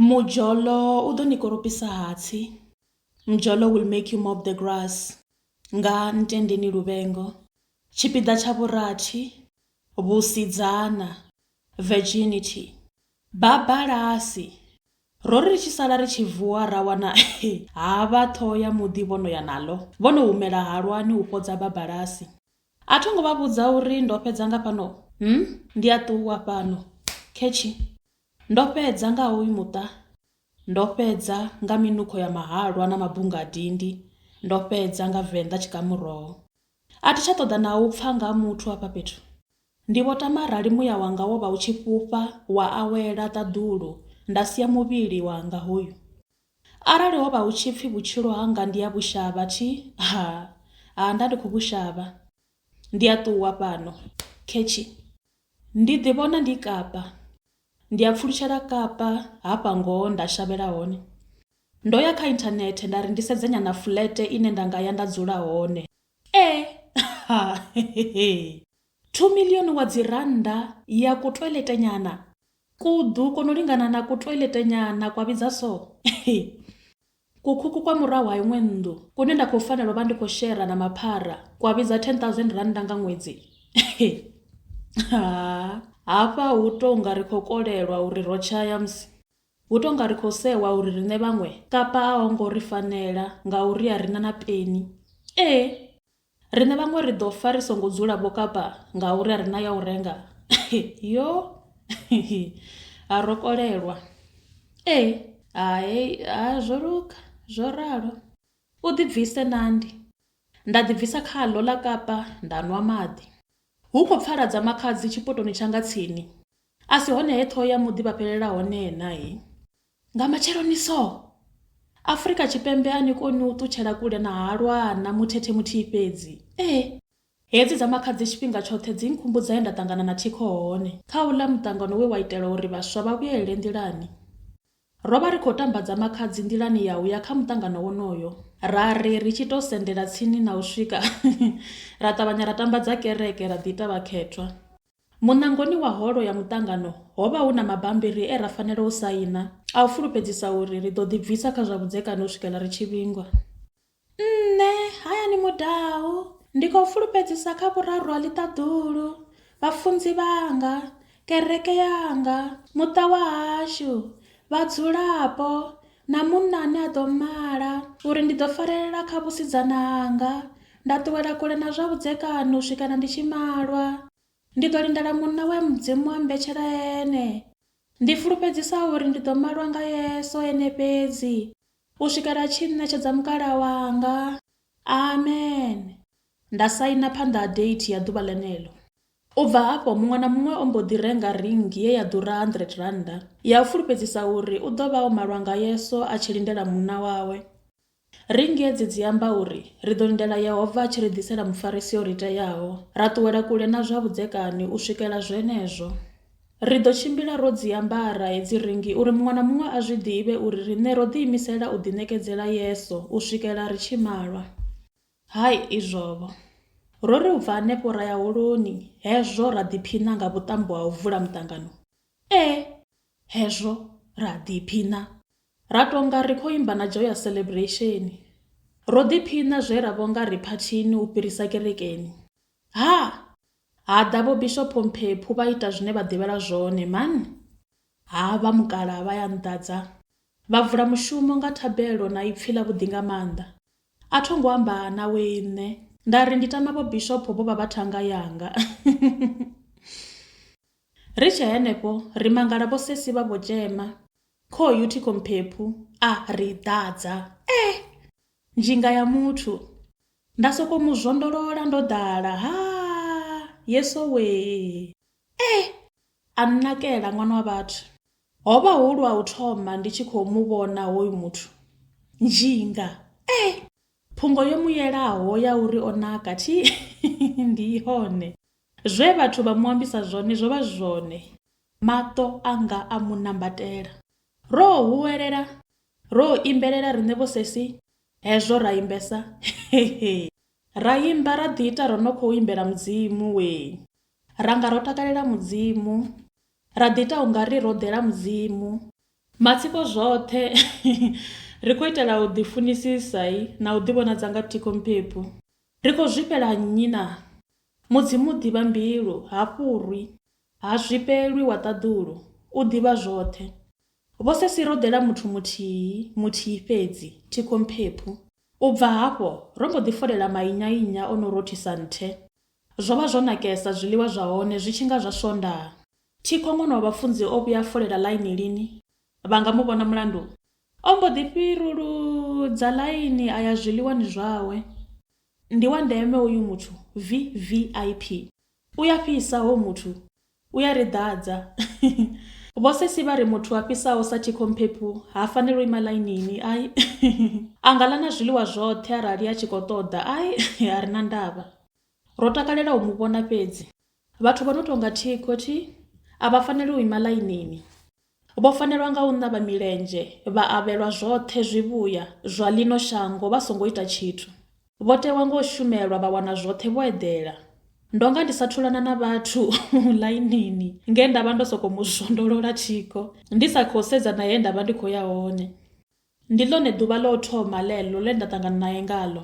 Mjolo udo ni koropisa hatsi. Mjolo will make you mop the grass. Nga ntendeni luvengo. Tshipida tsha vhurathi. VHUSIDZANA. VIRGINITY. Babalasi. Rori ri tshi sala ri tshi vuwa ra wana Havha thoho ya mudi vhono ya nalo. Vhono humela halwani u fhodza babalasi. A thongo vha vhudza uri ndo fhedza nga fhano. Ndi a ṱuwa fhano. Hetshi. Ndo fhedza nga hoyu muṱa. Ndo fhedza nga minukho ya mahalwa na mabunga a dindi. Ndo fhedza nga Vhavenda tshikamuraho. A thi tsha ṱoḓa na u pfha nga muthu afha fhethu. Ndi vho tama arali muya wanga wo vha u tshi fhufha wa awela ṱaḓulu nda sia muvhili wanga hoyu. Arali ho vha u tshi pfhi vhutshilo hanga ndi ya vhushavha nda ndi khou vhushavha. Ndi a ṱuwa fhano. Hetshi. Ndi ḓi vhona ndi Kapa. Ndi a pfulutshela Kapa hafha ngoho nda shavhela hone. Ndo ya kha internet nda ri ndi sedze nyana flat ine nda nga ya nda dzula hone. 2 million wa dzi randa ya ku toilet nyana. Kudu kono lingana na ku toilet nyana kwa vhidza so. Kukhuku kwa murahu ha iṅwe nnḓu kune nda khou fanela vha ndi khou share na maphara kwa vhidza 10,000 randa nga ṅwedzi. Hafha hu tonga ri khou kolelwa uri ro tshaya musi. Hu tonga ri khou sewa uri riṋe vhaṅwe Kapa a ho ngo ri fanela nga uri a rina na peni. Riṋe vhaṅwe ri ḓo fa ri songo dzula vho Kapa nga uri a rina ya u renga. Yo. A ro kolelwa. Zwo luka zwo ralo. U ḓi bvise nandi. Nda ḓi bvisa khaḽo ḽa Kapa nda nwa maḓi. Hu khou pfaladza makhadzi tshipotoni tshanga tsini. A si hone he thoho ya mudi vha fhelela hone nae. Nga matsheloni so. Afrika Tshipembe a ni koni u ṱutshela kule na halwana muthethe muthihi fhedzi. Hedzi dza makhadzi tshifhinga tshoṱhe dzi nkhumbudza he nda ṱangana na Thikho hone. Kha uḽa muṱangano we wa itela uri vhaswa vha vhuyelele nḓilani. Ro vha ri khou tambadza makhadzi nḓilani ya uya kha muṱangano wonoyo. Ri tshi to sendela tsini na u swika. Ra ṱavhanya ra tambadza kereke ra ḓi ita vhakhethwa. Munangoni wa holo ya muṱangano ho vha hu na mabambiri ra fanela u saina a u fulufhedzisa uri ri ḓo ḓi bvisa kha zwa vhudzekani u swikela ri tshi vhingwa. Hayani mudau. Ndi khou fulufhedzisa kha vhuraru ha ḽiṱaḓulu, vhafunzi vhanga, kereke yanga, muṱa wa hashu, vhadzulapo na munna ane a ḓo mala uri ndi ḓo farelela kha vhusidzana hanga. Nda ṱuwela kule na zwa vhudzekani u swikana ndi tshi malwa. Ndi ḓo lindela munna we mudzimu wa mbetshela ene. Ndi fulufhedzisa uri ndi ḓo malwa nga Yeso ene fhedzi u swikela tshi ṋetshedza mukala wanga. Amen. Nda saina phanḓa ha date ya ḓuvha ḽeneḽo. U bva hafho muṅwe na muṅwe o mbo ḓi renga ringi ye ya ḓura 100 randa ya u fulufhedzisa uri u ḓo vha o malwa nga Yeso a tshi lindela munna wawe. Ringi hedzi dzi amba uri ri ḓo lindela Yehova a tshi ri ḓisela mufarisi o ri teaho. Ra ṱuwela kule na zwa vhudzekani u swikela zwenezwo. Ri ḓo tshimbila ro dzi ambara hedzi ringi uri muṅwe na muṅwe a zwi ḓivhe uri riṋe ro ḓi imisela u ḓiṋekedzela Yeso u swikela ri tshi malwa. Izwo. Ro ri u bva hanefho ra ya holoni hezwo ra ḓiphina nga vhuṱambo ha u vula muṱangano. Hezwo ra ḓiphina. Ra tonga ri khou imba na joy ya celebration. Ro ḓiphina zwe ra vhonga ri phathini u fhirisa kerekeni. Ha ḓa vho Thikho Mphephu vha ita zwine vha ḓivhela zwone vha mukala vha ya nḓadza. Vha vula mushumo nga thabelo na ipfhi ḽa vhuḓi nga maanḓa. A thongo amba na wene. Nda ri ndi tama vho Bishop vho vha thanga yanga. Ri tshe henefho ri mangala vho sesi vha vho tshema. Hoyu Thikho Mphephu ri ḓadza. Njinga ya muthu. Nda soko mu zwondolola ndo ḓala. Yeso we. A nnakela ṅwana wa vhathu. Ho vha hu lwa u thoma ndi tshi khou mu vhona hoyu muthu. Njinga. Phungo yo muyelaho ya uri o naka ndi hone. Zwe vhathu vha mu ambisa zwone zwo vha zwone. Maṱo anga a mu nambatela. Ro huwelela. Ro imbelela riṋe vho sesi. Hezwo ra imbesa. Ra imba ra ḓi ita ro no khou imbela mudzimu we. Ranga ro takalela mudzimu. Ra ḓi ita ungari ro ḓela mudzimu. Matsiko zwoṱhe ri khou itela u ḓifunisisa na u ḓivhonadza nga Thikho Mphephu. Ri khou zwifhela nnyi na mudzimu u ḓivha mbilu, ha fhurwi, ha zwifhelwi wa ṱaḓulu, u ḓivha zwoṱhe. Vho sesi ro ḓela muthu muthihi fhedzi, Thikho Mphephu. U bva hafho ro mbo ḓi folela mainyainya o no rothisa nthe. Zwo vha zwo nakesa zwiḽiwa zwa hone zwi tshi nga zwa swondaha. Thikho ṅwana wa vhafunzi o vhuya folela ḽaini lini vha nga mu vhona mulandu, o mbo ḓi fhiruludza ḽaini a ya zwiḽiwani zwawe. Ndi wa ndeme hoyu muthu, VVIP. U ya fhisa ho muthu, u ya ri ḓadza. Vho sesi vha ri muthu a fhisaho sa Thikho Mphephu ha fanela u ima ḽainini, ai. A nga ḽa na zwiḽiwa zwoṱhe arali a tshi khou ṱoḓa, ai, a ri na ndavha. Ro takalela u mu vhona fhedzi. Vhathu vha no tonga Thikho a vha faneli u ima ḽainini. Vho fanelwa nga u ṋavha milenzhe, vha avhelwa zwoṱhe zwivhuya zwa ḽino shango vha songo ita tshithu. Vho tewa ngo shumelwa vha wana zwoṱhe vho eḓela. Ndonga ndi sa thulana na vhathu ḽainini nge ndavha ndo soko mu zwondolola Thikho, ndi sa khou sedza na he ndavha ndi khou ya hone. Ndi ḽone ḓuvha ḽo thoma ḽeḽo ḽe nda ṱangana naye ngaḽo.